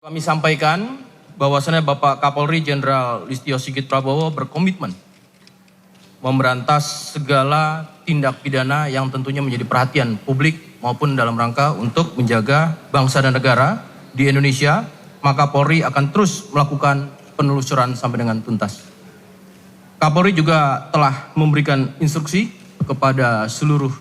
Kami sampaikan bahwasannya Bapak Kapolri Jenderal Listio Sigit Prabowo berkomitmen memberantas segala tindak pidana yang tentunya menjadi perhatian publik maupun dalam rangka untuk menjaga bangsa dan negara di Indonesia, maka Polri akan terus melakukan penelusuran sampai dengan tuntas. Kapolri juga telah memberikan instruksi kepada seluruh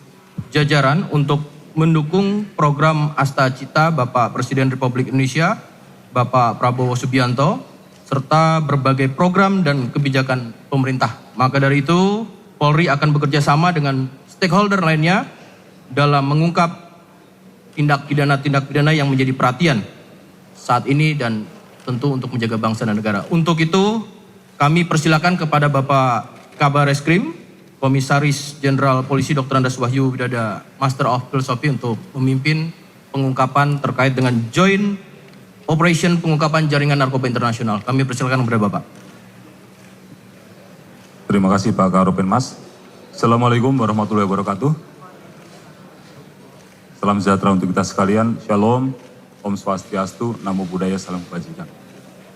jajaran untuk mendukung program Asta Cita Bapak Presiden Republik Indonesia Bapak Prabowo Subianto, serta berbagai program dan kebijakan pemerintah. Maka dari itu, Polri akan bekerja sama dengan stakeholder lainnya dalam mengungkap tindak pidana yang menjadi perhatian saat ini dan tentu untuk menjaga bangsa dan negara. Untuk itu, kami persilakan kepada Bapak Kabar Reskrim, Komisaris Jenderal Polisi Dr. Andes Wahyu Widada, Master of Philosophy untuk memimpin pengungkapan terkait dengan Joint Operation Pengungkapan Jaringan Narkoba Internasional. Kami persilakan kepada Bapak. Terima kasih Pak Karopenmas. Assalamualaikum warahmatullahi wabarakatuh. Salam sejahtera untuk kita sekalian. Shalom, Om Swastiastu, Namo Buddhaya, Salam Kebajikan.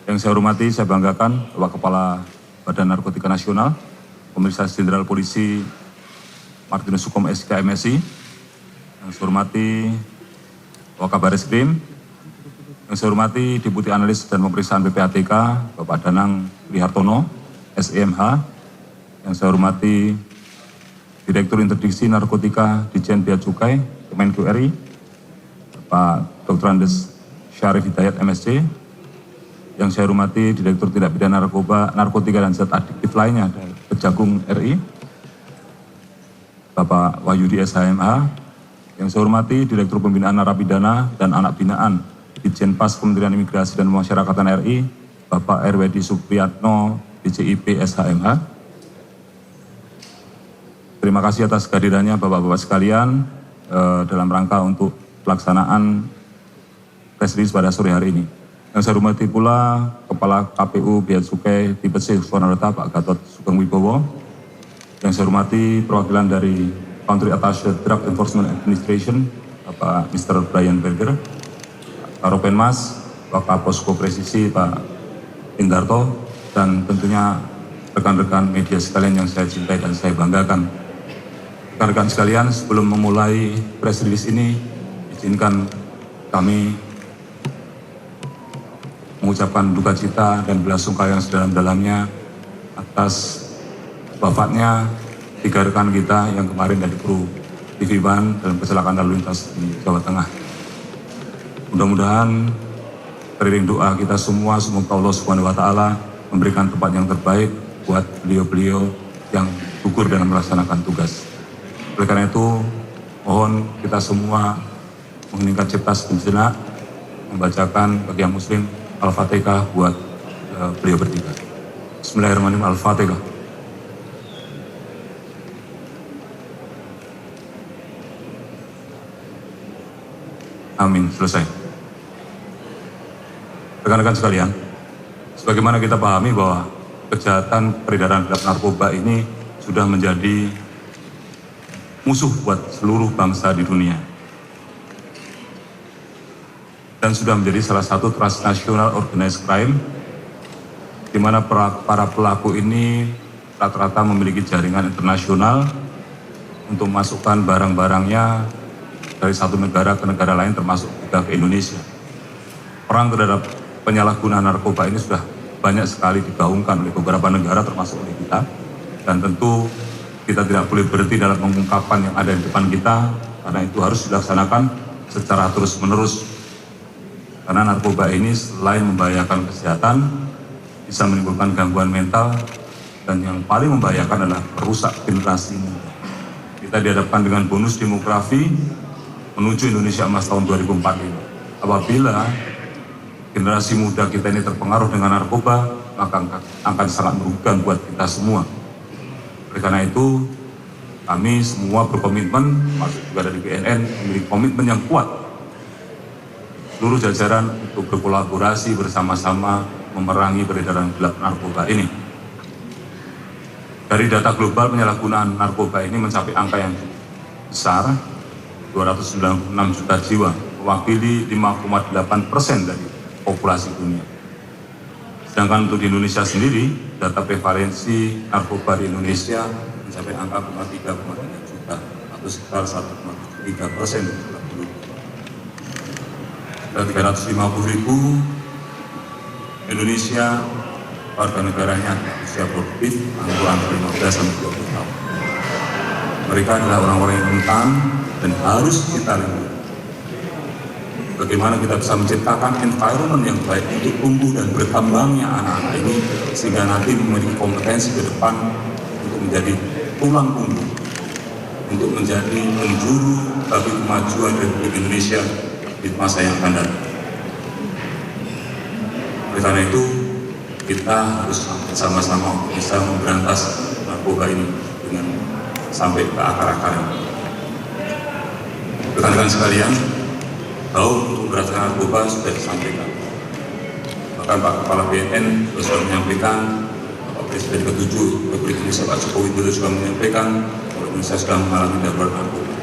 Yang saya hormati, saya banggakan Bapak Kepala Badan Narkotika Nasional, Komisaris Jenderal Polisi Martinus Sukom SK MSI. Yang saya hormati Bapak Kabar Reskrim. Yang saya hormati Deputi Analis dan Pemeriksaan PPATK, Bapak Danang Lihartono, SEMH. Yang saya hormati Direktur Interdiksi Narkotika Ditjen Bea Cukai, Kemenku RI, Bapak Dr. Andes Syarif Hidayat MSc. Yang saya hormati Direktur Tindak Pidana Narkotika dan Zat Adiktif lainnya dari Kejagung RI, Bapak Wahyudi SHMH. Yang saya hormati Direktur Pembinaan Narapidana dan Anak Binaan Ditjen Pas Kementerian Imigrasi dan Pemasyarakatan RI, Bapak RWD Supriyatno, DJIP SHMH. Terima kasih atas kehadirannya Bapak-Bapak sekalian dalam rangka untuk pelaksanaan press release pada sore hari ini. Yang saya hormati pula Kepala KPU Bea Cukai Tipe C Sukarnata, Pak Gatot Sugeng Wibowo. Yang saya hormati perwakilan dari Country Attaché Drug Enforcement Administration, Bapak Mr. Brian Berger. Karopenmas, Pak Kaposko Presisi, Pak Indarto, dan tentunya rekan-rekan media sekalian yang saya cintai dan saya banggakan. Rekan-rekan sekalian, sebelum memulai press release ini, izinkan kami mengucapkan duka cita dan belasungkawa yang sedalam-dalamnya atas wafatnya 3 rekan kita yang kemarin dari kru TV One dalam kecelakaan lalu lintas di Jawa Tengah. Mudah-mudahan teriring doa kita semua, semoga Allah Subhanahu wa Ta'ala memberikan tempat yang terbaik buat beliau-beliau yang gugur dalam melaksanakan tugas. Oleh karena itu, mohon kita semua mengeningkan cipta sejenak, membacakan bagi yang muslim Al-Fatihah buat beliau bertiga. Bismillahirrahmanirrahim. Al-Fatihah. Amin. Selesai. Rekan-rekan sekalian, sebagaimana kita pahami bahwa kejahatan peredaran gelap narkoba ini sudah menjadi musuh buat seluruh bangsa di dunia. Dan sudah menjadi salah satu transnational organized crime, di mana para pelaku ini rata-rata memiliki jaringan internasional untuk memasukkan barang-barangnya dari satu negara ke negara lain, termasuk juga ke Indonesia. Perang terhadap penyalahgunaan narkoba ini sudah banyak sekali digaungkan oleh beberapa negara termasuk oleh kita, dan tentu kita tidak boleh berhenti dalam mengungkapkan yang ada di depan kita, karena itu harus dilaksanakan secara terus-menerus. Karena narkoba ini selain membahayakan kesehatan, bisa menimbulkan gangguan mental, dan yang paling membahayakan adalah merusak generasi muda. Kita dihadapkan dengan bonus demografi menuju Indonesia Emas tahun 2045. Apabila generasi muda kita ini terpengaruh dengan narkoba, maka akan sangat merugikan buat kita semua. Oleh karena itu, kami semua berkomitmen, masuk juga dari BNN, memiliki komitmen yang kuat. Seluruh jajaran untuk berkolaborasi bersama-sama memerangi peredaran gelap narkoba ini. Dari data global, penyalahgunaan narkoba ini mencapai angka yang besar, 296 juta jiwa, mewakili 5,8% dari populasi dunia. Sedangkan untuk di Indonesia sendiri, data prevalensi narkoba di Indonesia mencapai angka 3,3 juta atau sekitar 1,3% dari jumlah penduduk. Dari 350.000 Indonesia warga negaranya usia produktif antara 15 sampai 20 tahun. Mereka adalah orang-orang yang rentan dan harus kita lindungi. Bagaimana kita bisa menciptakan environment yang baik untuk tumbuh dan berkembangnya anak-anak ini sehingga nanti memiliki kompetensi ke depan untuk menjadi tulang punggung, untuk menjadi penjuru bagi kemajuan Republik Indonesia di masa yang akan datang. Oleh karena itu, kita harus bersama-sama bisa memberantas narkoba ini dengan sampai ke akar-akarnya. Rekan-rekan sekalian, bahwa untuk memberantas narkoba sudah disampaikan. Bahkan Pak Kepala BNN sudah menyampaikan, Bapak Presiden ke-7 Republik Indonesia Pak Jokowi Widodo juga menyampaikan bahwa Indonesia sudah mengalami darurat narkoba.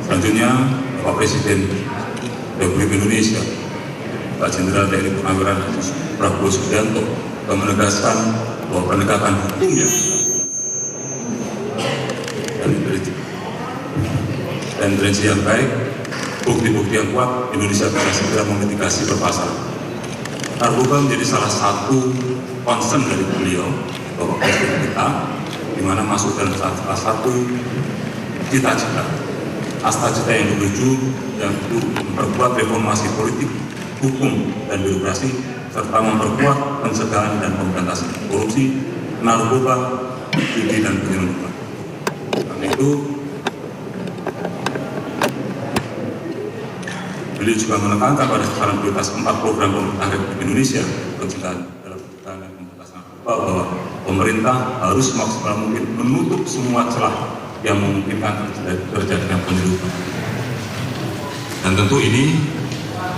Selanjutnya, Bapak Presiden Republik Indonesia Pak Jenderal TNI Purnawirawan Prabowo Subianto telah menegaskan bahwa penegakan hukumnya dan intelijensi yang baik, bukti-bukti yang kuat, Indonesia bisa segera memitigasi permasalahan. Narkoba menjadi salah satu concern dari beliau, Bapak Presiden kita, di mana masuk dalam salah satu cita-cita, asta-cita yang menuju yang itu memperkuat reformasi politik, hukum dan birokrasi, serta memperkuat pencegahan dan pemberantasan korupsi, narkoba, judi dan penyelundupan. Karena itu, beliau juga menekankan pada sasaran prioritas 4 program pemerintah Republik Indonesia pencegahan dalam pencegahan dan pemberantasan narkoba bahwa pemerintah harus maksimal mungkin menutup semua celah yang memungkinkan terjadinya penyelundupan. Dan tentu ini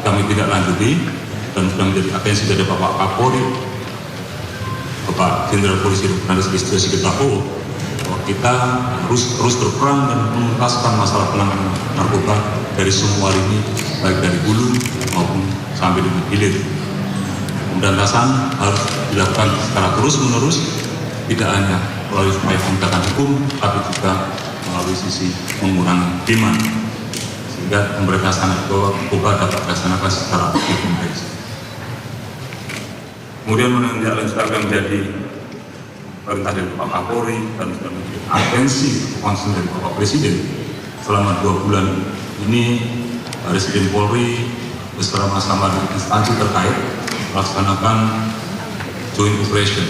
kami tidak lanjuti dan sudah menjadi atensi dari Bapak Kapolri, Bapak Jenderal Polisi Andes Listio Sigit Prabowo, bahwa kita harus terus berperan dan menuntaskan masalah penanganan narkoba dari semua lini, baik dari hulu maupun sampai dengan hilir. Pemberantasan harus dilakukan secara terus-menerus, tidak hanya melalui upaya penegakan hukum, tapi juga melalui sisi mengurangi demand, sehingga pemberantasan narkoba dapat dilaksanakan secara komprehensif. Kemudian menindaklanjuti menjadi perintah dari Pak Kapolri dan sudah menjadi atensi concern dari Bapak Presiden selama 2 bulan ini, Baris Krim Polri bersama-sama dengan instansi terkait melaksanakan joint operation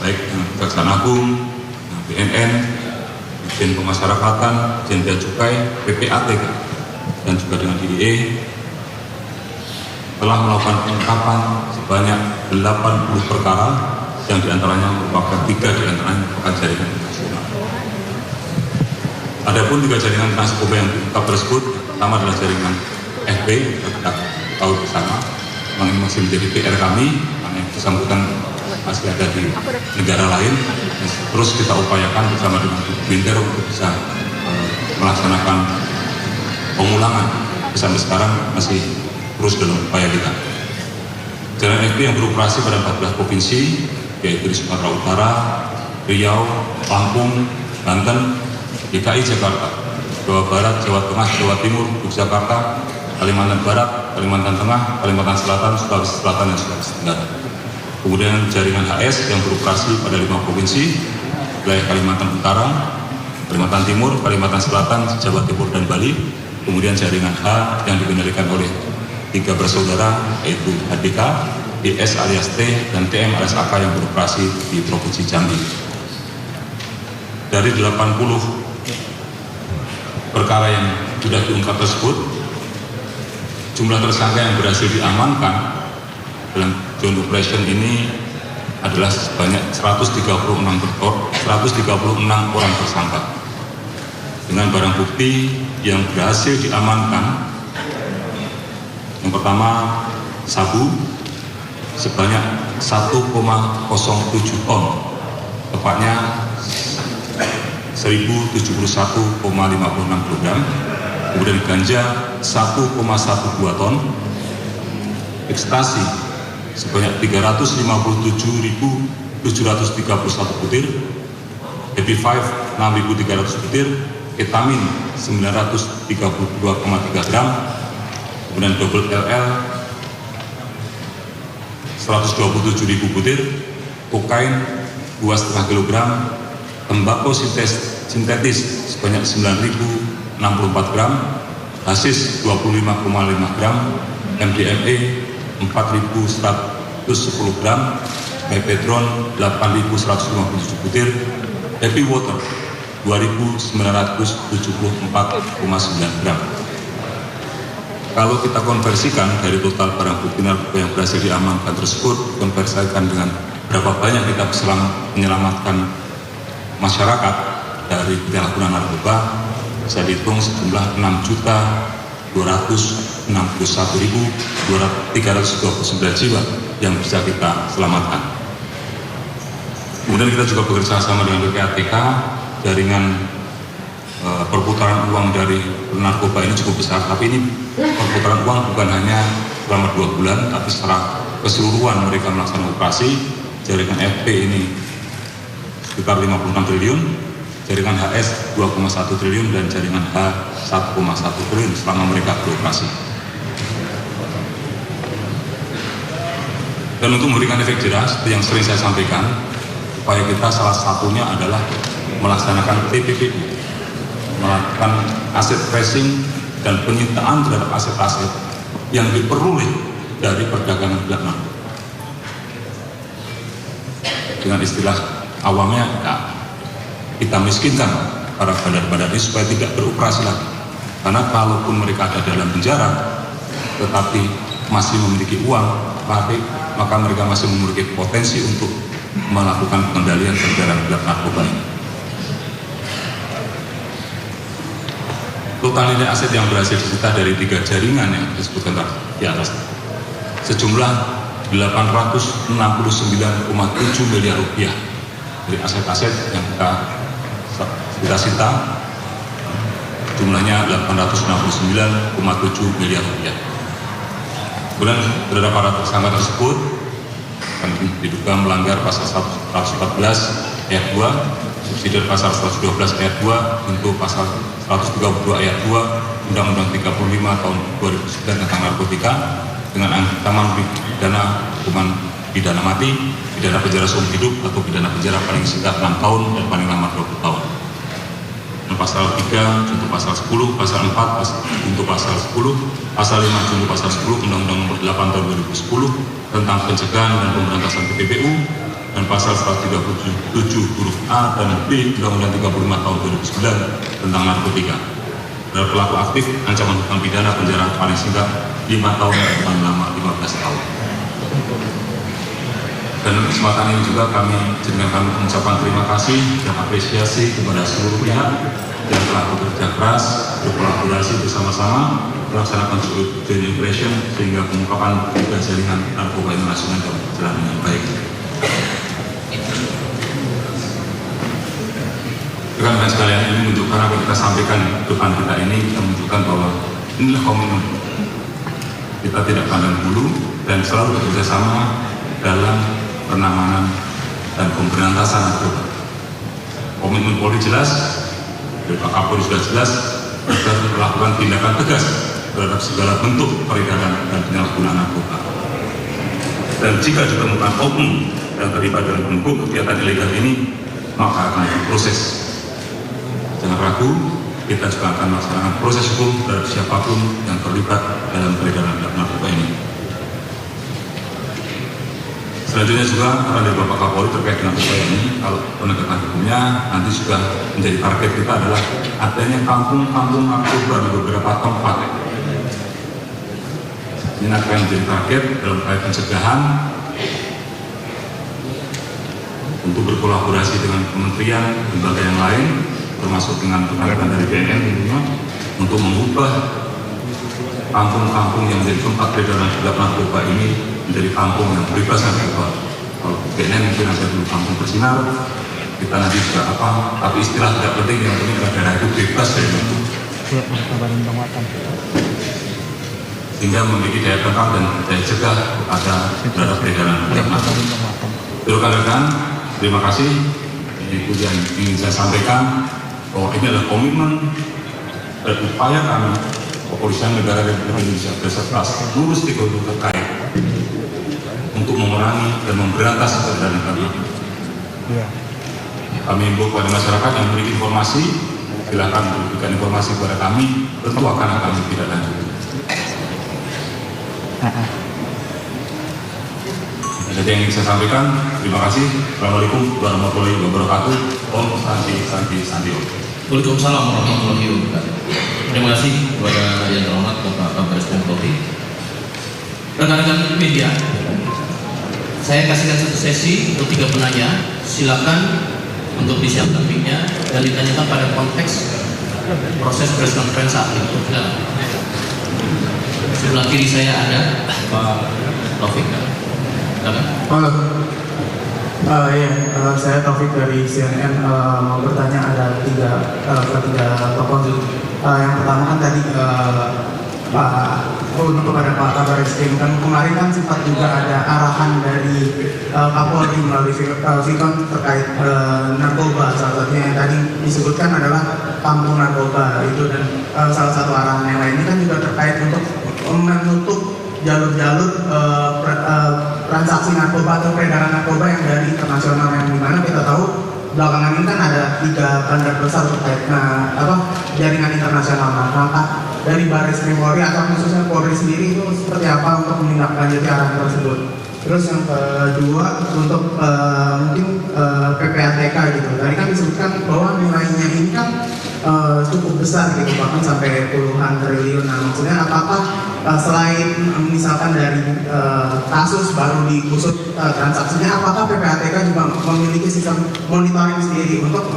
baik dengan Kejaksaan Agung, dengan BNN, Dijen Pemasyarakatan, Dijen Bea Cukai, PPATK, dan juga dengan DIE telah melakukan penangkapan sebanyak 80 perkara yang diantaranya merupakan 3 diantaranya merupakan jaringan internasional. Adapun 3 jaringan narkoba yang diungkap tersebut, pertama adalah jaringan FB, kita tahu bersama, memang ini masih menjadi PR kami, karena yang bersangkutan masih ada di negara lain, terus kita upayakan bersama dengan Binter untuk bisa melaksanakan pengulangan. Sampai sekarang masih terus dalam upaya kita. Jalan FB yang beroperasi pada 14 provinsi, yaitu di Sumatera Utara, Riau, Lampung, Banten, DKI Jakarta, Jawa Barat, Jawa Tengah, Jawa Timur, Yogyakarta, Kalimantan Barat, Kalimantan Tengah, Kalimantan Selatan, Sulawesi Selatan, dan Sulawesi Tenggara. Kemudian jaringan HS yang beroperasi pada 5 provinsi, wilayah Kalimantan Utara, Kalimantan Timur, Kalimantan Selatan, Jawa Timur, dan Bali. Kemudian jaringan H yang dikendalikan oleh 3 bersaudara, yaitu HDK, IS alias T, dan TM alias AK yang beroperasi di Provinsi Jambi. Dari 80 perkara yang sudah diungkap tersebut, jumlah tersangka yang berhasil diamankan dalam joint operation ini adalah sebanyak 136 orang tersangka dengan barang bukti yang berhasil diamankan. Yang pertama, sabu sebanyak 1,07 ton, tepatnya 1071,56 kg. kemudian ganja 1,12 ton, ekstasi sebanyak 357.731 butir, Happy 5 6.300 butir, ketamin 932,3 gram, kemudian double LL 127.000 butir, kokain 2,5 kilogram, tembakau sintetis sebanyak 9.064 gram, hasis 25,5 gram, MDMA 4.110 gram, mepetron 8.157 butir, happy water 2.974,9 gram. Kalau kita konversikan dari total barang bukti narkoba yang berhasil diamankan tersebut, konversikan dengan berapa banyak kita bisa menyelamatkan masyarakat dari penyalahgunaan narkoba, bisa dihitung sejumlah 6.261.329 jiwa yang bisa kita selamatkan. Kemudian kita juga bekerja sama dengan PPATK, jaringan perputaran uang dari narkoba ini cukup besar, tapi ini perputaran uang bukan hanya selama 2 bulan, tapi secara keseluruhan mereka melaksanakan operasi. Jaringan FP ini sekitar 56 triliun, jaringan HS 2,1 triliun, dan jaringan H 1,1 triliun selama mereka beroperasi. Dan untuk memberikan efek jerah, seperti yang sering saya sampaikan, upaya kita salah satunya adalah melaksanakan TPPU, melakukan aset tracing dan penyitaan terhadap aset-aset yang diperoleh dari perdagangan gelap narkoba. Dengan istilah awamnya, ya, kita miskinkan para bandar-bandar ini supaya tidak beroperasi lagi. Karena kalaupun mereka ada dalam penjara, tetapi masih memiliki uang, maka mereka masih memiliki potensi untuk melakukan pengendalian peredaran gelap narkoba ini. Total nilai aset yang berhasil disita dari 3 jaringan yang disebutkan di atas sejumlah 869,7 miliar rupiah dari aset-aset yang kita sita, jumlahnya 869,7 miliar rupiah. Kemudian terhadap para tersangka tersebut diduga melanggar pasal 114 ayat 2, subsidi pasal 112 ayat 2, untuk pasal 132 ayat 2 Undang-Undang 35 tahun 2009 tentang narkotika dengan ancaman pidana hukuman pidana mati, pidana penjara seumur hidup, atau pidana penjara paling singkat 6 tahun dan paling lama 20 tahun. Dan pasal 3 untuk pasal 10, pasal 4 untuk pasal 10, pasal 5 untuk pasal 10 Undang-Undang nomor 8 tahun 2010 tentang pencegahan dan pemberantasan TPPU, dan pasal 137 huruf A dan B Undang-Undang 35 tahun 2009 tentang narkotika. Dan pelaku aktif ancaman hukuman pidana penjara paling singkat 5 tahun dan paling lama 15 tahun. Dan kesempatan ini juga kami mengucapkan terima kasih dan apresiasi kepada seluruh pihak yang telah bekerja keras, berkolaborasi bersama-sama melaksanakan joint operation sehingga pengungkapan jaringan narkoba internasional dapat berjalan dengan baik. Rekan-rekan sekalian, ini menunjukkan apa kita sampaikan di depan kita ini, kita menunjukkan bahwa inilah komitmen kita tidak pandang bulu dan selalu bekerja sama dalam penanganan dan pemberantasan narkoba. Komitmen Polri jelas, dari Pak Kapolri sudah jelas, agar melakukan tindakan tegas terhadap segala bentuk peredaran dan penyalahgunaan narkoba. Dan jika ditemukan oknum yang terlibat dalam bentuk kegiatan ilegal ini, maka akan diproses. Jangan ragu, kita juga akan melaksanakan proses hukum terhadap siapapun yang terlibat dalam peredaran narkoba ini. Selanjutnya juga karena dari Bapak Kapolri terkait dengan upaya ini, kalau penegakan hukumnya nanti juga menjadi target kita adalah adanya kampung-kampung narkoba di beberapa tempat. Ini akan menjadi target dalam upaya pencegahan untuk berkolaborasi dengan kementerian, lembaga yang lain, termasuk dengan rekan-rekan dari BNN tentunya, untuk mengubah kampung-kampung yang menjadi tempat peredaran gelap narkoba ini menjadi kampung yang bebas narkoba. Kalau BNN mungkin ada dulu kampung bersinar, kita nanti juga apa, tapi istilah tidak penting, yang penting daerah itu bebas dari itu. sehingga memiliki daya tangkap dan daya cegah kepada terhadap peredaran narkoba. Rekan-rekan, terima kasih. Itu yang ingin saya sampaikan bahwa ini adalah komitmen dan upaya kami Kepolisian Negara Republik Indonesia beserta seluruh stakeholder terkait untuk memerangi dan memberantas peredaran narkoba. Kami himbau kepada masyarakat yang memiliki informasi, silakan berikan informasi kepada kami, tentu akan kami tidak lanjut. Jadi yang ingin saya sampaikan, terima kasih. Assalamualaikum warahmatullahi wabarakatuh. Om Santi Santi Santi. Waalaikumsalam warahmatullahi wabarakatuh. Terima kasih kepada yang terhormat Bapak Kabar Eskrim Polri. Rekan-rekan media, saya kasihkan satu sesi untuk 3 penanya. Silakan untuk disiapkan mic-nya dan ditanyakan pada konteks proses press conference saat ini. Sebelah kiri saya ada Pak Taufik. Halo, saya Taufik dari CNN. Mau bertanya, ada tiga tokoh. Yang pertama kan tadi untuk kepada Pak Kabar Eskrim, kan kemarin kan sempat juga ada arahan dari Kapolri melalui Vikon terkait narkoba. Salah satunya yang tadi disebutkan adalah kampung narkoba itu, dan salah satu arahan yang lainnya kan juga terkait untuk menutup jalur-jalur transaksi narkoba atau peredaran narkoba yang dari internasional, yang dimana kita tahu belakangan ini kan ada 3 bandar besar terkait jaringan internasional. Maka dari Baris Krim Polri atau khususnya Polri sendiri itu seperti apa untuk menindaklanjuti arahan tersebut? Terus yang kedua untuk mungkin PPATK gitu. Tadi kan disebutkan bahwa nilainya ini kan cukup besar gitu, bahkan sampai puluhan triliun. Nah, maksudnya apakah selain misalkan dari kasus baru digusut transaksinya, apakah PPATK juga memiliki sistem monitoring sendiri untuk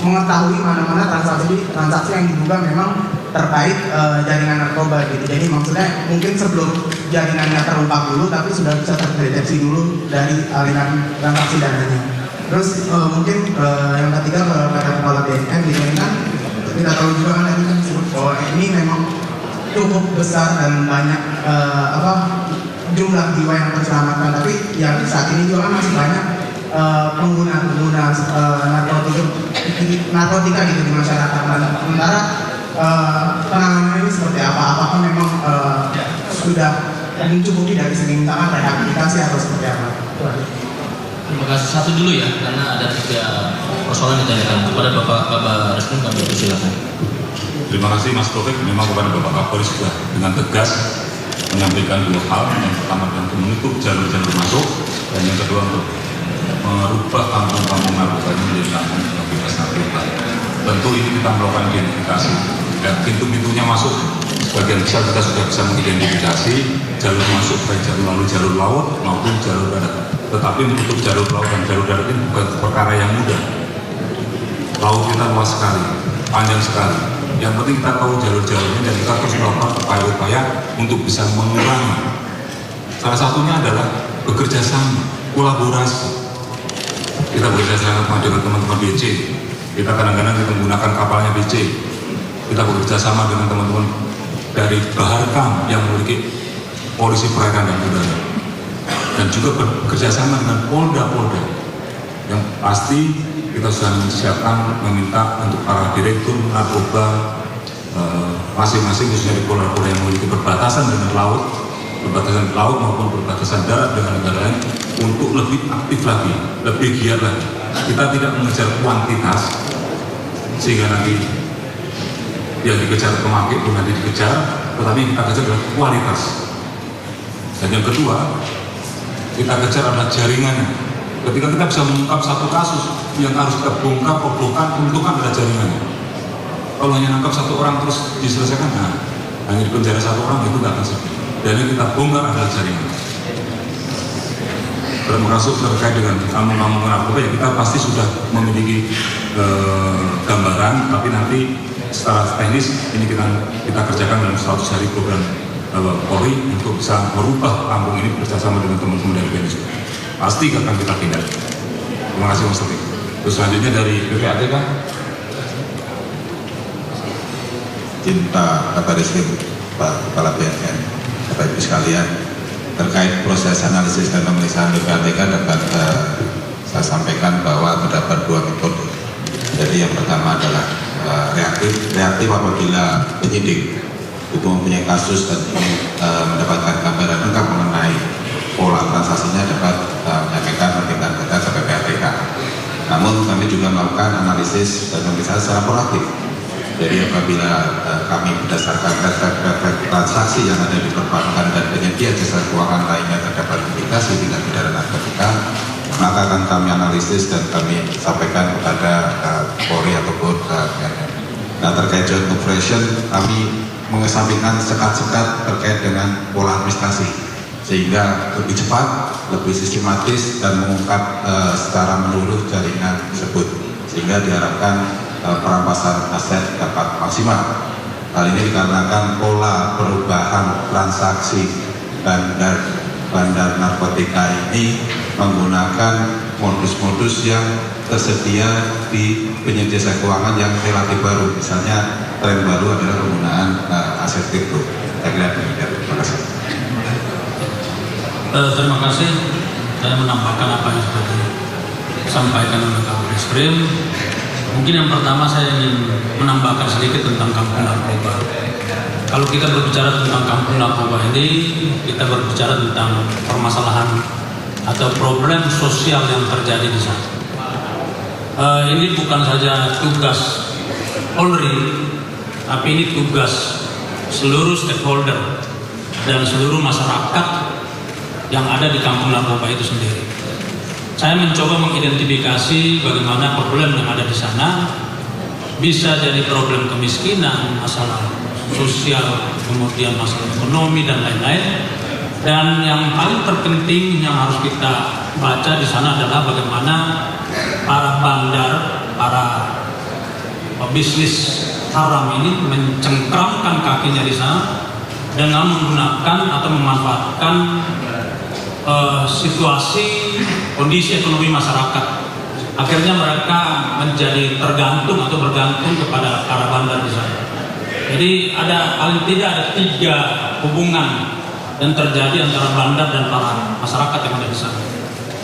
mengetahui mana-mana transaksi yang diduga memang terkait jaringan narkoba gitu. Jadi maksudnya mungkin sebelum jaringannya terungkap dulu, tapi sudah bisa terdeteksi dulu dari aliran transaksi dananya. Terus mungkin yang ketiga kepada kepala BNN gitu kan, kita tahu juga kan tadi kan disebut bahwa ini memang cukup besar dan banyak jumlah jiwa yang terselamatkan, tapi yang saat ini juga kan masih banyak pengguna narkotika gitu di masyarakat. Sementara penanganan ini seperti apa? Apakah memang sudah mencukupi dari segi misalkan rehabilitasi atau seperti apa? Terima kasih. Satu dulu ya, karena ada 3 persoalan yang ditanyakan. Kepada Bapak Kabar Eskrim kami persilakan. Terima kasih Mas Taufik. Memang kepada Bapak Kapolri sudah dengan tegas menyampaikan 2 hal. Yang pertama untuk menutup jalur-jalur masuk, dan yang kedua untuk merubah kampung-kampung narkoba ini menjadi kampung yang bebas narkoba. Tentu ini kita melakukan identifikasi. Dan pintu-pintunya masuk sebagian besar kita sudah bisa mengidentifikasi jalur masuk, baik jalur laut maupun jalur darat. Tetapi menutup jalur laut dan jalur darat ini bukan perkara yang mudah. Laut kita luas sekali, panjang sekali. Yang penting kita tahu jalur-jalurnya dan kita terus melakukan upaya-upaya untuk bisa mengurangi. Salah satunya adalah bekerja sama, kolaborasi. Kita bekerja sama dengan teman-teman BC. Kita kadang-kadang kita menggunakan kapalnya BC. Kita bekerja sama dengan teman-teman dari Baharkam yang memiliki polisi perairan dan udara, dan juga bekerja sama dengan Polda-Polda. Yang pasti kita sudah menyiapkan, meminta untuk para direktur narkoba masing-masing, khususnya di Polda-Polda yang memiliki perbatasan dengan laut maupun perbatasan darat dengan negara lain, untuk lebih aktif lagi, lebih giat lagi. Kita tidak mengejar kuantitas sehingga nanti yang dikejar pemakai pun nanti dikejar, tetapi yang kita kejar adalah kualitas. Dan yang kedua, kita kejar adalah jaringannya. Ketika kita bisa mengungkap satu kasus, yang harus kita bongkar, untuk kan ada jaringannya. Kalau hanya nangkap 1 orang terus diselesaikan, hanya di penjara 1 orang itu nggak akan selesai. Dan yang kita bongkar adalah jaringan. Termasuk terkait dengan kampung-kampung narkoba, ya kita pasti sudah memiliki gambaran, tapi nanti secara teknis ini kita kerjakan dalam 100 hari program Polri untuk bisa merubah kampung ini bersama dengan teman-teman dari BNN. Pasti akan kita tindak. Terima kasih Mas Taufik. Terus selanjutnya dari PPATK. minta Kabar Eskrim Pak Kepala BNN, Bapak Ibu sekalian, terkait proses analisis dan pemeriksaan PPATK dapat saya sampaikan bahwa terdapat dua metode. Jadi yang pertama adalah reaktif apabila penyidik hukum mempunyai kasus dan mendapatkan gambaran lengkap mengenai pola transaksinya dapat menyampaikan permintaan data ke PPATK. Namun kami juga melakukan analisis dan pemeriksaan secara proaktif. Jadi apabila kami berdasarkan refleks transaksi yang ada di perbankan dan penyedia jasa keuangan lainnya terdapat indikasi tindak pidana narkotika, maka akan kami analisis dan kami sampaikan kepada Polri ataupun BNN. Nah, terkait joint operation, kami mengesampingkan sekat-sekat terkait dengan pola administrasi, sehingga lebih cepat, lebih sistematis dan mengungkap secara menyeluruh jaringan tersebut, sehingga diharapkan perampasan aset dapat maksimal. Hal ini dikarenakan pola perubahan transaksi bandar narkotika ini menggunakan modus-modus yang tersedia di penyedia jasa keuangan yang relatif baru. Misalnya tren baru adalah penggunaan aset kripto. Saya kira demikian. Terima kasih. Terima kasih. Saya menambahkan apa yang sudah disampaikan oleh Kabar Eskrim. Mungkin yang pertama saya ingin menambahkan sedikit tentang kampung narkoba. Kalau kita berbicara tentang kampung narkoba ini, kita berbicara tentang permasalahan atau problem sosial yang terjadi di sana. Ini bukan saja tugas Polri, tapi ini tugas seluruh stakeholder dan seluruh masyarakat yang ada di kampung narkoba itu sendiri. Saya mencoba mengidentifikasi bagaimana problem yang ada di sana, bisa jadi problem kemiskinan, masalah sosial, kemudian masalah ekonomi dan lain-lain. Dan yang paling terpenting yang harus kita baca di sana adalah bagaimana para bandar, para bisnis haram ini mencengkramkan kakinya di sana dengan menggunakan atau memanfaatkan situasi kondisi ekonomi masyarakat. Akhirnya mereka menjadi tergantung atau bergantung kepada para bandar di sana. Jadi paling tidak ada 3 hubungan yang terjadi antara bandar dan para masyarakat yang ada di sana.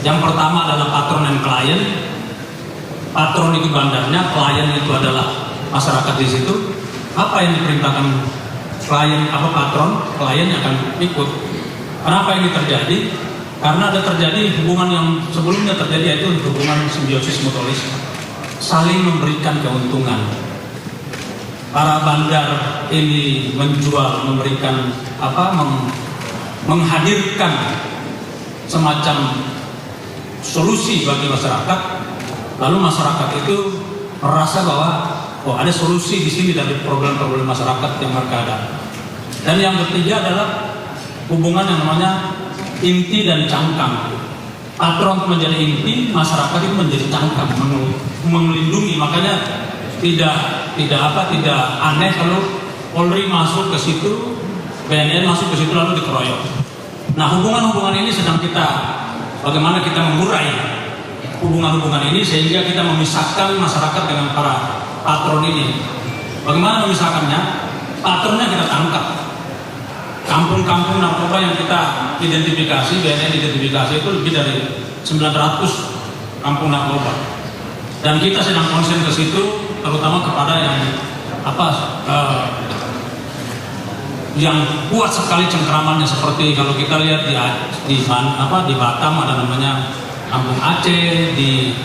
Yang pertama adalah patron dan klien. Patron itu bandarnya, klien itu adalah masyarakat di situ. Apa yang diperintahkan klien, patron, klien akan ikut. Kenapa ini terjadi? Karena ada terjadi hubungan yang sebelumnya terjadi, yaitu hubungan simbiosis mutualisme, saling memberikan keuntungan. Para bandar ini menjual, memberikan menghadirkan semacam solusi bagi masyarakat, lalu masyarakat itu merasa bahwa ada solusi di sini dari problem-problem masyarakat yang mereka ada. Dan yang ketiga adalah hubungan yang namanya inti dan cangkang. Patron menjadi inti, masyarakat itu menjadi cangkang, melindungi. Makanya tidak aneh kalau Polri masuk ke situ, BNN masuk ke situ lalu dikeroyok. Nah, hubungan-hubungan ini sedang bagaimana kita mengurai hubungan-hubungan ini sehingga kita memisahkan masyarakat dengan para patron ini. Bagaimana memisahkannya? Patronnya kita tangkap. Kampung-kampung narkoba yang kita identifikasi, BNN identifikasi itu lebih dari 900 kampung narkoba. Dan kita sedang konsen ke situ, terutama kepada yang kuat sekali cengkramannya, seperti kalau kita lihat di Batam ada namanya Kampung Aceh, di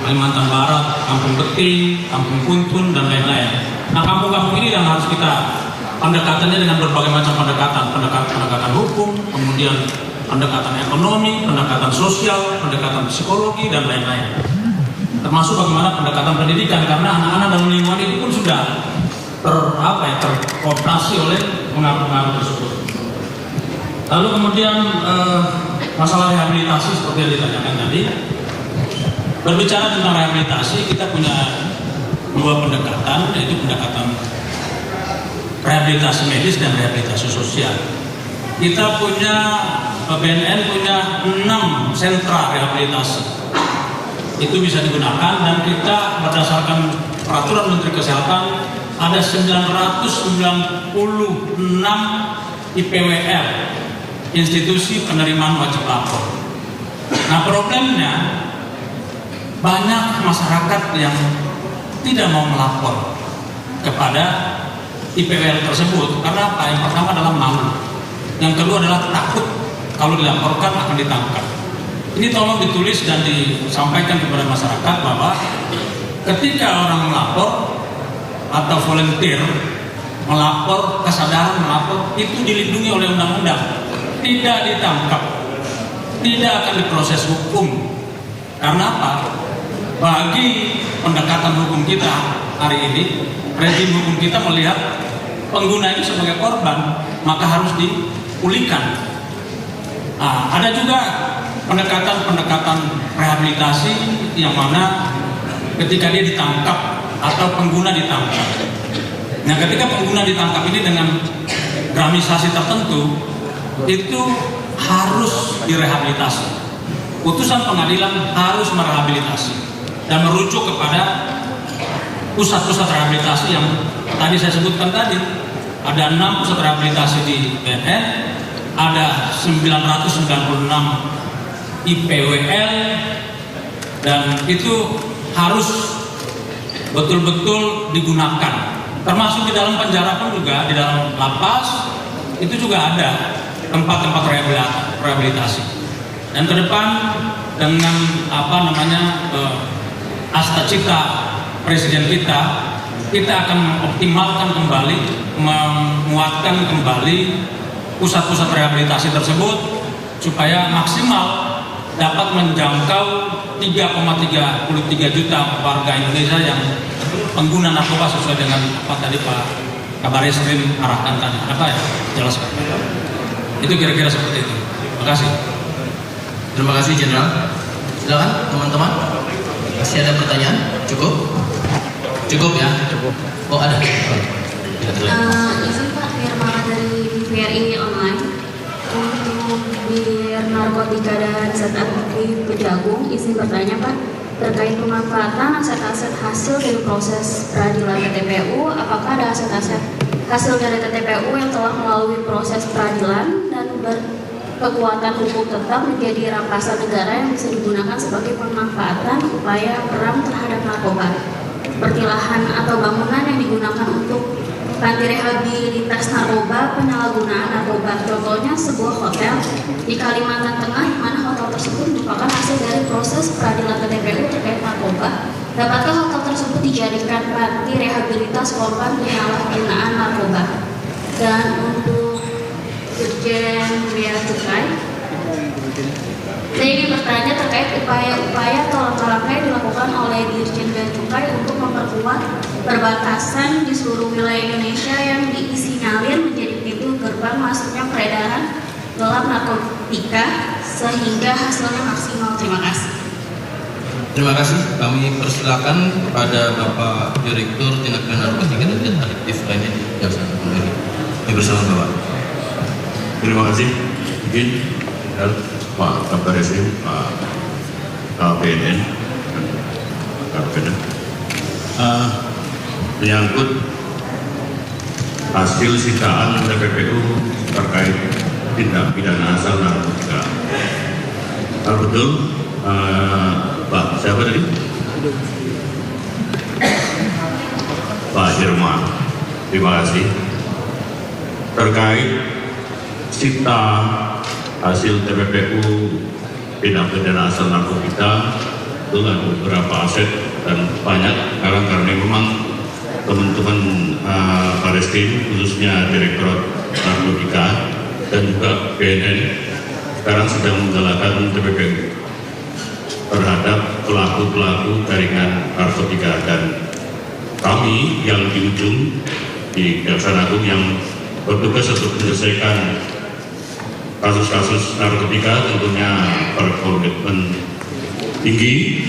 Kalimantan Barat, Kampung Beting, Kampung Kuntun dan lain-lain. Nah, kampung-kampung ini yang harus kita pendekatannya dengan berbagai macam pendekatan hukum, kemudian pendekatan ekonomi, pendekatan sosial, pendekatan psikologi dan lain-lain. Termasuk bagaimana pendekatan pendidikan, karena anak-anak dalam lingkungan itu pun sudah terkooptasi oleh pengaruh-pengaruh tersebut. Lalu kemudian masalah rehabilitasi seperti yang ditanyakan tadi. Berbicara tentang rehabilitasi, kita punya 2 pendekatan, yaitu pendekatan rehabilitasi medis dan rehabilitasi sosial. Kita punya, BNN punya 6 sentra rehabilitasi. Itu bisa digunakan dan kita berdasarkan peraturan Menteri Kesehatan ada 996 IPWL, institusi penerimaan wajib lapor. Nah, problemnya banyak masyarakat yang tidak mau melapor kepada IPWL tersebut. Karena apa? Yang pertama adalah malu, yang kedua adalah takut kalau dilaporkan akan ditangkap. Ini tolong ditulis dan disampaikan kepada masyarakat bahwa ketika orang melapor atau volunteer melapor, kesadaran melapor itu dilindungi oleh undang-undang, tidak ditangkap, tidak akan diproses hukum. Karena apa? Bagi pendekatan hukum kita hari ini, rezim hukum kita melihat pengguna itu sebagai korban, maka harus dipulihkan. Nah, ada juga pendekatan rehabilitasi yang mana ketika dia ditangkap atau pengguna ditangkap. Nah, ketika pengguna ditangkap ini dengan gramisasi tertentu, itu harus direhabilitasi. Putusan pengadilan harus merehabilitasi dan merujuk kepada pusat-pusat rehabilitasi yang tadi saya sebutkan tadi. Ada 6 pusat rehabilitasi di BNN, ada 996 IPWL, dan itu harus betul-betul digunakan. Termasuk di dalam penjara pun juga, di dalam lapas itu juga ada tempat-tempat rehabilitasi. Dan ke depan dengan asta cita presiden kita akan mengoptimalkan kembali, menguatkan kembali pusat-pusat rehabilitasi tersebut supaya maksimal dapat menjangkau 3,33 juta warga Indonesia yang pengguna narkoba sesuai dengan apa tadi Pak Kabar Eskrim arahkan tadi. Apa ya? Jelaskan. Itu kira-kira seperti itu. Terima kasih. Terima kasih Jenderal. Silakan teman-teman. Masih ada pertanyaan? Cukup? Cukup ya? Cukup. Oh ada. Izin Pak, Firman dari BRI Online. Untuk Bir Narkotika dan Zat Aktif Kejagung, izin bertanya Pak, terkait pemanfaatan aset-aset hasil dari proses peradilan TPPU, apakah ada aset-aset hasil dari TPPU yang telah melalui proses peradilan dan berkekuatan hukum tetap menjadi rampasan negara yang bisa digunakan sebagai pemanfaatan upaya perang terhadap narkoba, seperti lahan atau bangunan yang digunakan untuk panti rehabilitas narkoba, penyalahgunaan narkoba. Contohnya sebuah hotel di Kalimantan Tengah, di mana hotel tersebut merupakan hasil dari proses peradilan TPPU terkait narkoba. Dapatkah hotel tersebut dijadikan panti rehabilitas korban penyalahgunaan narkoba? Dan untuk Dirjen Bea Cukai, saya ingin bertanya terkait upaya-upaya atau langkah-langkah yang dilakukan oleh Dirjen Bea Cukai untuk memperkuat perbatasan di seluruh wilayah Indonesia yang disinyalir menjadi pintu gerbang masuknya peredaran gelap narkotika sehingga hasilnya maksimal. Terima kasih. Terima kasih. Kami persilakan kepada Bapak Direktur Tindak Pidana Narkotika dan Adiktif lainnya di Jaksa Agung RI. Ini bersama Bapak. Terima kasih. Mungkin Pak Kabar Eskrim, Pak KPNN, menyangkut hasil sitaan TPPU terkait tindak pidana asal narkotika. Kalau betul, Pak siapa tadi? Pak Jerman. Terima kasih. Terkait sita hasil TPPU tindak pidana asal narkotika dengan beberapa aset dan banyak sekarang karena memang teman-teman Bareskrim khususnya Direktorat Narkotika dan juga BNN sekarang sedang menggalakkan TPPU terhadap pelaku-pelaku jaringan narkotika, dan kami yang di ujung di Jaksa Agung yang bertugas untuk menyelesaikan kasus-kasus narkotika tentunya berkomitmen tinggi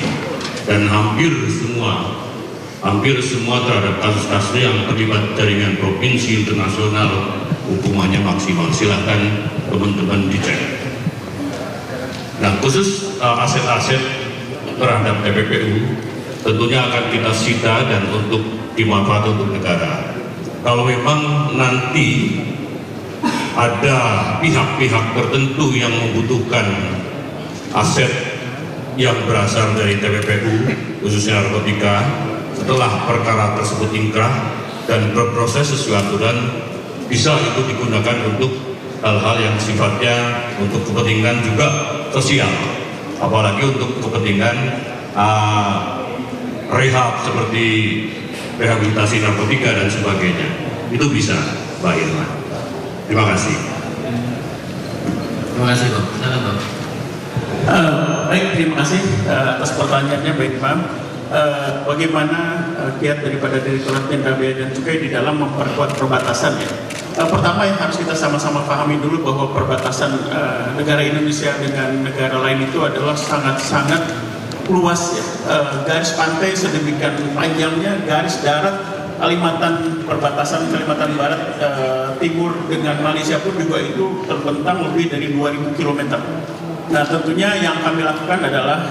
dan hampir semua terhadap kasus-kasus yang terlibat jaringan provinsi internasional hukumannya maksimal. Silahkan teman-teman dicek. Nah, khusus aset-aset terhadap TPPU tentunya akan kita sita, dan untuk dimanfaatkan untuk negara. Kalau memang nanti ada pihak-pihak tertentu yang membutuhkan aset yang berasal dari TPPU, khususnya narkotika, setelah perkara tersebut ingkrah dan berproses sesuai aturan, bisa itu digunakan untuk hal-hal yang sifatnya untuk kepentingan juga sosial, apalagi untuk kepentingan rehab seperti rehabilitasi narkotika dan sebagainya. Itu bisa, Mbak Irma. Terima kasih. Terima kasih, Pak. Silakan, Pak. Baik, terima kasih atas pertanyaannya, Pak Imam. Bagaimana kiat daripada Direktorat Jenderal Bea dan Cukai di dalam memperkuat perbatasan ya? Pertama yang harus kita sama-sama pahami dulu bahwa perbatasan negara Indonesia dengan negara lain itu adalah sangat-sangat luas ya. Garis pantai sedemikian panjangnya, garis darat Kalimantan, perbatasan Kalimantan Barat Timur dengan Malaysia pun juga itu terbentang lebih dari 2000 km. Nah, tentunya yang kami lakukan adalah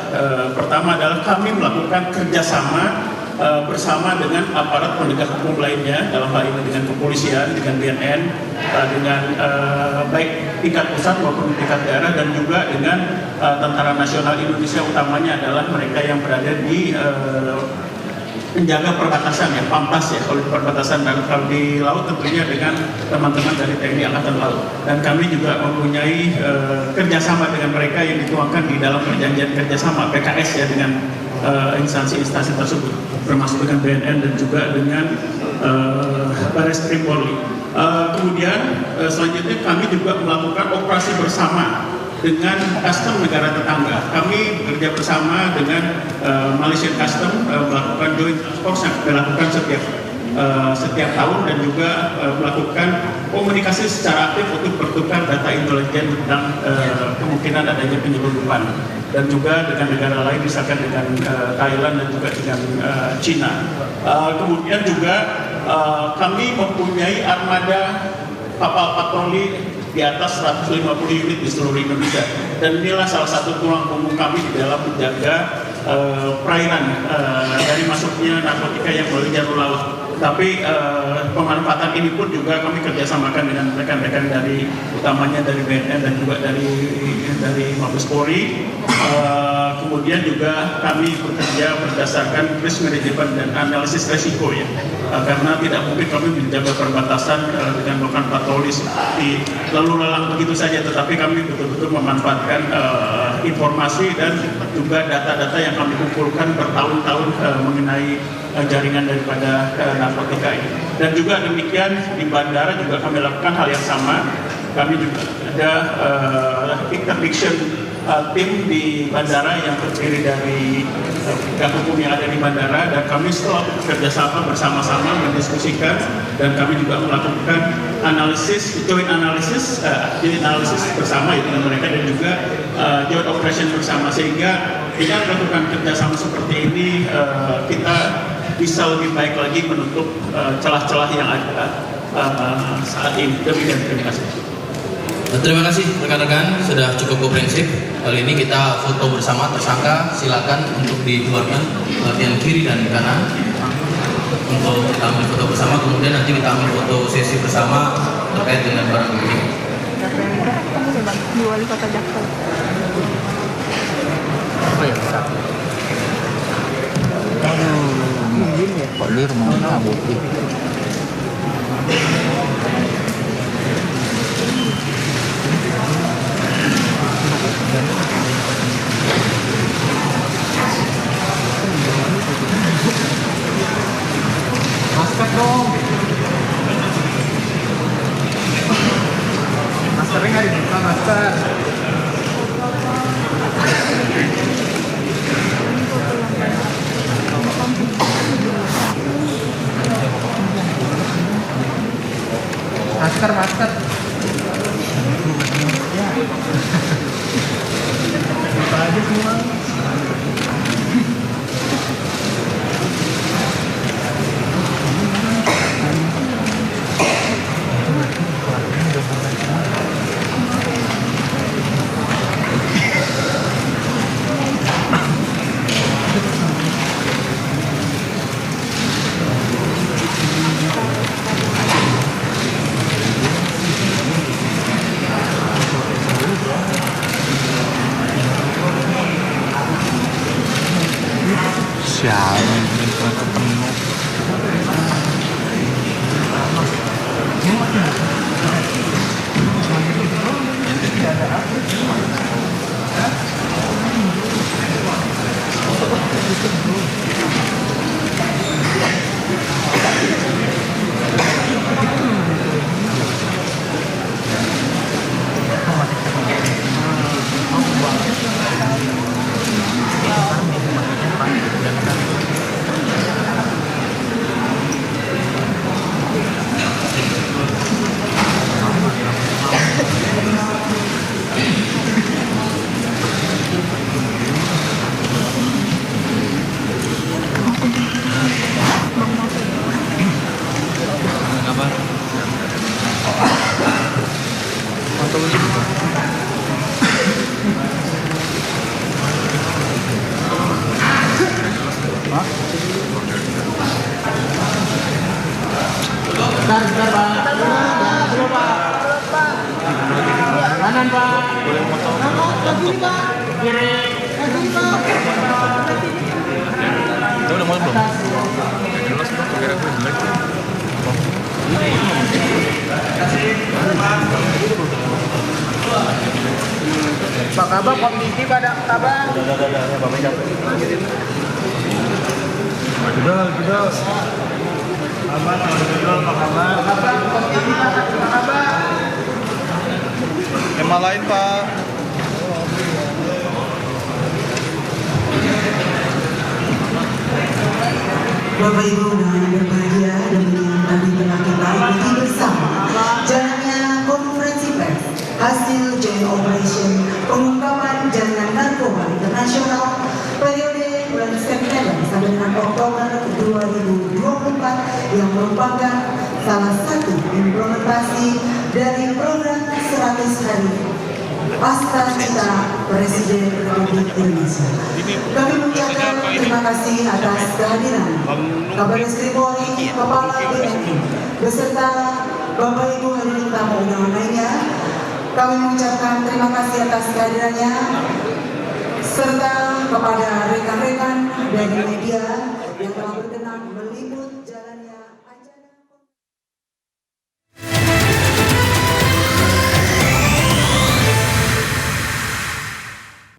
pertama adalah kami melakukan kerjasama bersama dengan aparat penegak hukum lainnya, dalam hal ini dengan kepolisian, dengan BNN, dengan baik tingkat pusat maupun tingkat daerah, dan juga dengan Tentara Nasional Indonesia, utamanya adalah mereka yang berada di menjaga perbatasan ya, Pampas ya, kalau di perbatasan, dan kalau di laut tentunya dengan teman-teman dari TNI Angkatan Laut. Dan kami juga mempunyai kerjasama dengan mereka yang dituangkan di dalam perjanjian kerjasama PKS ya, dengan instansi-instansi tersebut, termasuk dengan BNN dan juga dengan Barreskrim Polri. Kemudian selanjutnya kami juga melakukan operasi bersama dengan custom negara tetangga. Kami bekerja bersama dengan Malaysian Custom melakukan joint task yang dilakukan setiap tahun, dan juga melakukan komunikasi secara aktif untuk bertukar data intelijen tentang kemungkinan adanya penyelundupan, dan juga dengan negara lain, misalkan dengan Thailand dan juga dengan China. Kemudian juga kami mempunyai armada kapal patroli di atas 150 unit di seluruh Indonesia, dan inilah salah satu tulang punggung kami di dalam menjaga perairan dari masuknya narkotika yang melalui jalur laut. Tapi pemanfaatan ini pun juga kami kerjasamakan dengan rekan-rekan dari, utamanya dari BNN dan juga dari Mabes Polri. Kemudian juga kami bekerja berdasarkan risk management dan analisis resiko ya, karena tidak mungkin kami menjaga perbatasan dengan melakukan patroli seperti lalu lalang begitu saja, tetapi kami betul-betul memanfaatkan informasi dan juga data-data yang kami kumpulkan bertahun-tahun mengenai jaringan daripada narkotika ini. Dan juga demikian di bandara juga kami lakukan hal yang sama. Kami juga ada interdiction tim di bandara yang terdiri dari penegak hukum yang ada di bandara, dan kami setelah bekerja sama bersama-sama mendiskusikan, dan kami juga melakukan joint analisis bersama itu dengan mereka, dan juga joint operation bersama, sehingga kita melakukan kerjasama seperti ini kita bisa lebih baik lagi menutup celah-celah yang ada saat ini. Demikian, terima kasih. Terima kasih rekan-rekan, sudah cukup komprehensif. Kali ini kita foto bersama tersangka, silakan untuk dikeluarkan latihan kiri dan kanan untuk kita ambil foto bersama, kemudian nanti kita ambil foto sesi bersama terkait dengan barang bukti. Di wali kota Jakarta. Apa ya? Kok lir mau bukti? Masker dong. Maskernya nggak dibuka, masker. Masker. Buka aja semua. Kanan Pak. Lagi nih Pak. Kiri. Lagi Pak. Itu udah mulai belum? Jelas itu kamera gue jelek. Pak Kabak, Kom TV pada Kabak. Udah, Bapak capek. Udah. Abang, Pak Kabak. Kabak, Kom TV Pak Kabak. Tema lain, Pak. Bapak Ibu dan berbahagia demikian tadi telah kita ikuti bersama jalannya konferensi pers hasil joint operation pengungkapan jaringan narkoba internasional periode bulan September sampai dengan Oktober 2024 yang merupakan salah satu implementasi dari program 100 hari Pasca Cita Presiden Republik Indonesia. Kami mengucapkan terima kasih atas kehadiran Kabar Reskrim Polri, Kepala BNI, beserta Bapak Ibu hadirin tamu undangan lainnya. Kami mengucapkan terima kasih atas kehadirannya serta kepada rekan-rekan dari media yang telah berkenan